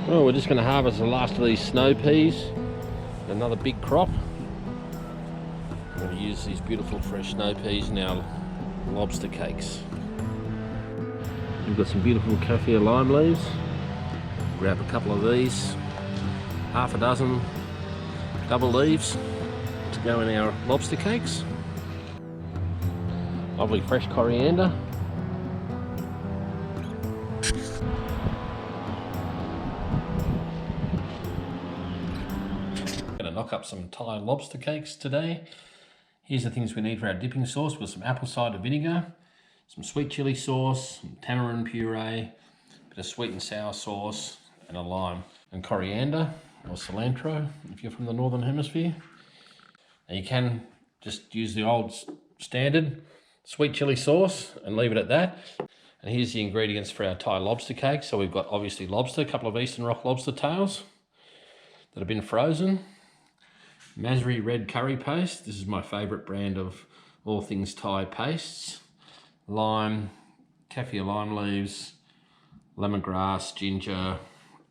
Well, we're just going to harvest the last of these snow peas. Another big crop. I'm going to use these beautiful fresh snow peas in our lobster cakes. We've got some beautiful kaffir lime leaves. Grab a couple of these, half a dozen double leaves to go in our lobster cakes. Lovely fresh coriander. Gonna knock up some Thai lobster cakes today. Here's the things we need for our dipping sauce. With some apple cider vinegar, some sweet chili sauce, some tamarind puree, a bit of sweet and sour sauce, and a lime, and coriander or cilantro if you're from the northern hemisphere. And you can just use the old standard sweet chili sauce and leave it at that. And here's the ingredients for our Thai lobster cake. So we've got obviously lobster, a couple of Eastern Rock lobster tails that have been frozen. Masri red curry paste. This is my favourite brand of all things Thai pastes. Lime, kaffir lime leaves, lemongrass, ginger,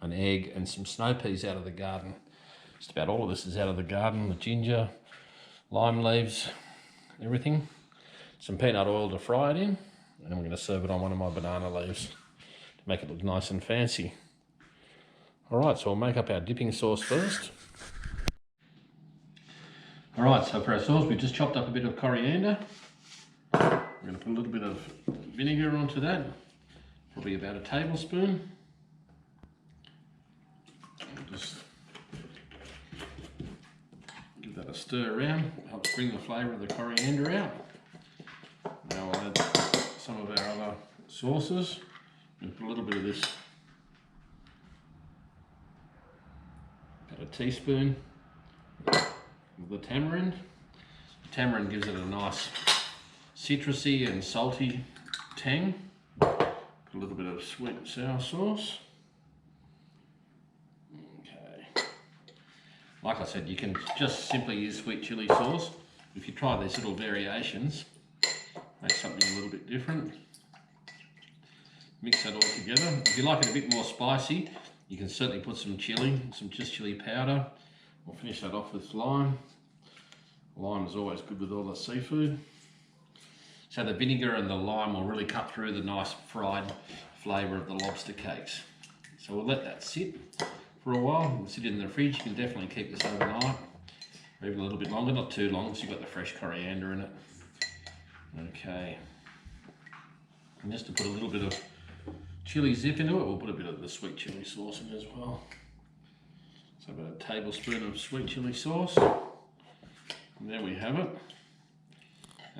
an egg, and some snow peas out of the garden. Just about all of this is out of the garden. The ginger, lime leaves, everything. Some peanut oil to fry it in, and I'm going to serve it on one of my banana leaves to make it look nice and fancy. Alright, so we'll make up our dipping sauce first. Alright, so for our sauce, we've just chopped up a bit of coriander. We're going to put a little bit of vinegar onto that, probably about a tablespoon. Just give that a stir around, help bring the flavour of the coriander out. Now we'll add some of our other sauces and put a little bit of this, about a teaspoon of the tamarind. The tamarind gives it a nice citrusy and salty tang. Put a little bit of sweet and sour sauce. Okay. Like I said, you can just simply use sweet chili sauce. If you try these little variations, make something a little bit different. Mix that all together. If you like it a bit more spicy, you can certainly put some chili, some just chili powder. We'll finish that off with lime. Lime is always good with all the seafood. So the vinegar and the lime will really cut through the nice fried flavour of the lobster cakes. So we'll let that sit for a while. We'll sit it in the fridge. You can definitely keep this overnight, or even a little bit longer, not too long, because you've got the fresh coriander in it. Okay. And just to put a little bit of chili zip into it, we'll put a bit of the sweet chili sauce in as well. So about a tablespoon of sweet chili sauce. And there we have it.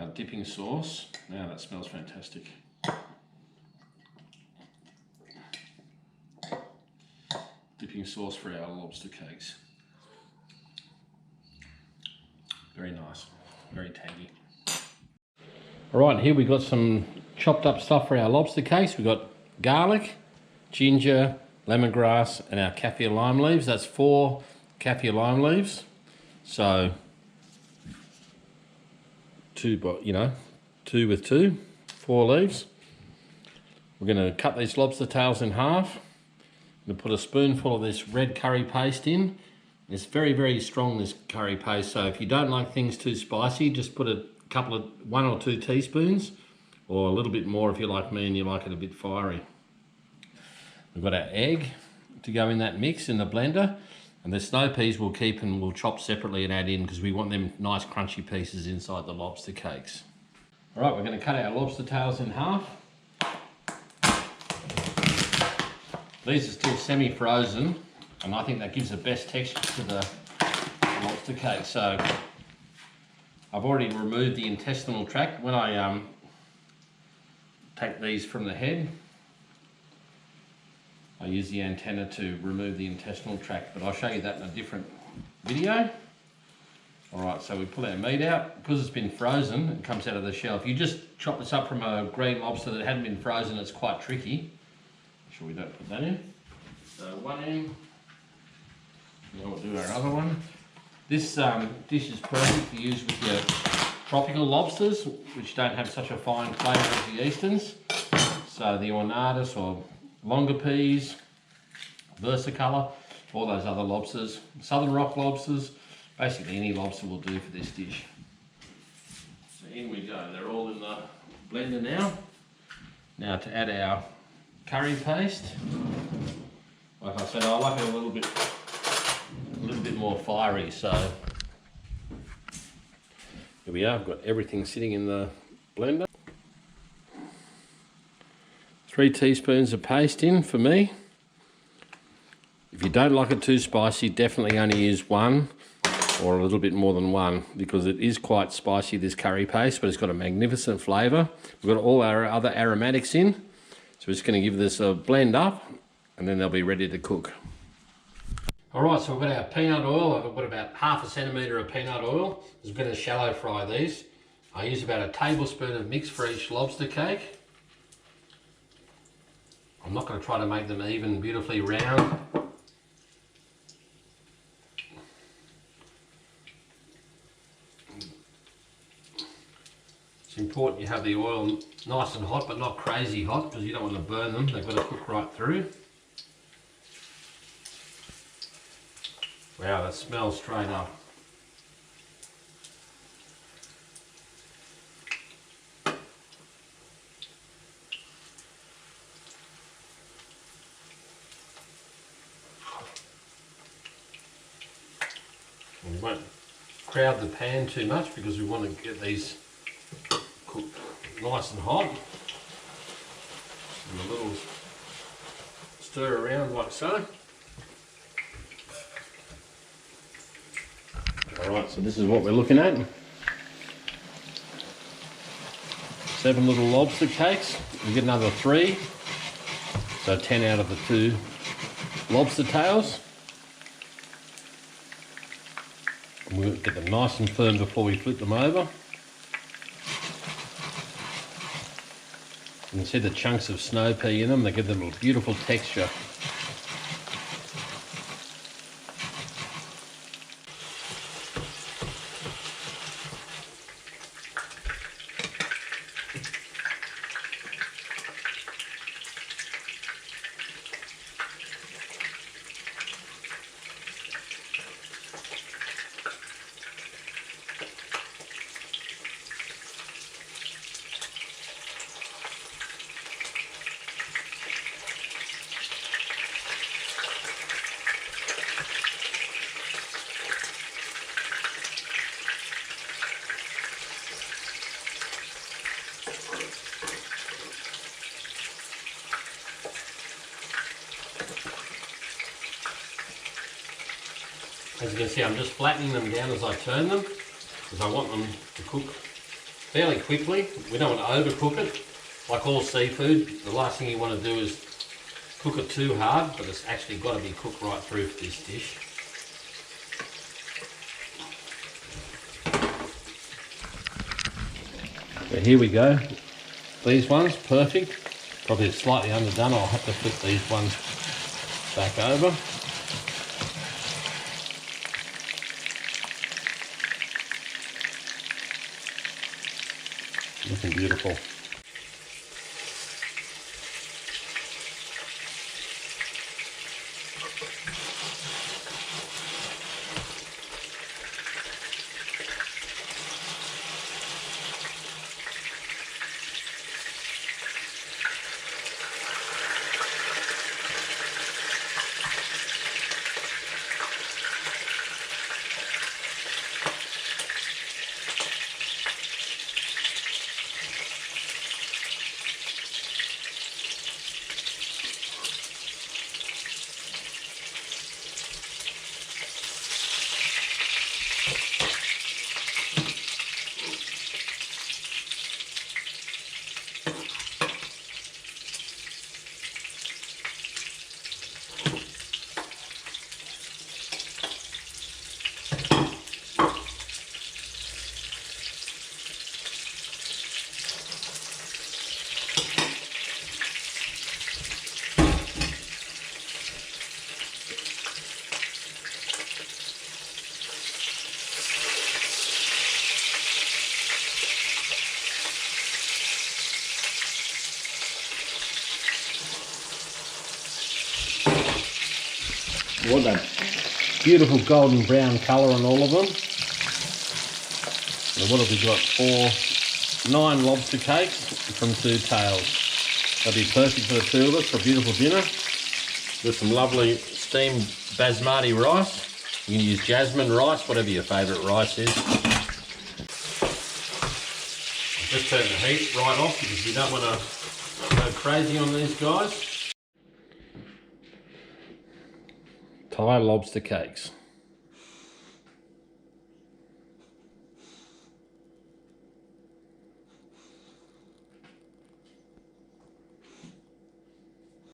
Our dipping sauce. Now that smells fantastic. Dipping sauce for our lobster cakes. Very nice, very tangy. All right, here we've got some chopped up stuff for our lobster cakes. We've got garlic, ginger, lemongrass, and our kaffir lime leaves. That's 4 kaffir lime leaves. So 2 with 2, 4 leaves. We're going to cut these lobster tails in half. I'm going to put a spoonful of this red curry paste in. It's very, very strong, this curry paste. So if you don't like things too spicy, just put a couple of 1 or 2 teaspoons, or a little bit more if you're like me and you like it a bit fiery. We've got our egg to go in that mix in the blender, and the snow peas we'll keep and we'll chop separately and add in because we want them nice crunchy pieces inside the lobster cakes. All right, we're going to cut our lobster tails in half. These are still semi-frozen, and I think that gives the best texture to the lobster cake. So I've already removed the intestinal tract. When I take these from the head, I use the antenna to remove the intestinal tract, but I'll show you that in a different video. All right, so we pull our meat out. Because it's been frozen, it comes out of the shell. If you just chop this up from a green lobster that hadn't been frozen, it's quite tricky. Make sure we don't put that in. So one in, now we'll do our other one. This dish is perfect to use with your tropical lobsters, which don't have such a fine flavour as the Easterns. So the ornatus or longer peas, Versicolor, all those other lobsters, Southern Rock lobsters, basically any lobster will do for this dish. So in we go, they're all in the blender now. Now to add our curry paste. Like I said, I like it a little bit more fiery, so here we are, I've got everything sitting in the blender. 3 teaspoons of paste in for me. If you don't like it too spicy, definitely only use 1 or a little bit more than 1 because it is quite spicy, this curry paste, but it's got a magnificent flavour. We've got all our other aromatics in, so we're just going to give this a blend up and then they'll be ready to cook. Alright, so we've got our peanut oil. I've got about ½ a centimetre of peanut oil. I'm going to shallow fry these. I use about a tablespoon of mix for each lobster cake. I'm not going to try to make them even beautifully round. It's important you have the oil nice and hot, but not crazy hot, because you don't want to burn them. They've got to cook right through. Wow, that smells straight up. And we won't crowd the pan too much because we want to get these cooked nice and hot. And a little stir around like so. Alright, so this is what we're looking at. 7 little lobster cakes. We get another 3. So 10 out of the 2 lobster tails. And we'll get them nice and firm before we flip them over. You can see the chunks of snow pea in them. They give them a beautiful texture. As you can see, I'm just flattening them down as I turn them because I want them to cook fairly quickly. We don't want to overcook it. Like all seafood, the last thing you want to do is cook it too hard, but it's actually got to be cooked right through for this dish. So here we go. These ones, perfect. Probably slightly underdone. I'll have to flip these ones back over. Looking beautiful. You want that beautiful golden brown colour on all of them. So what have we got? 9 lobster cakes from 2 tails. That'd be perfect for the 2 of us for a beautiful dinner. With some lovely steamed basmati rice. You can use jasmine rice, whatever your favourite rice is. Just turn the heat right off because you don't want to go crazy on these guys. Thai lobster cakes.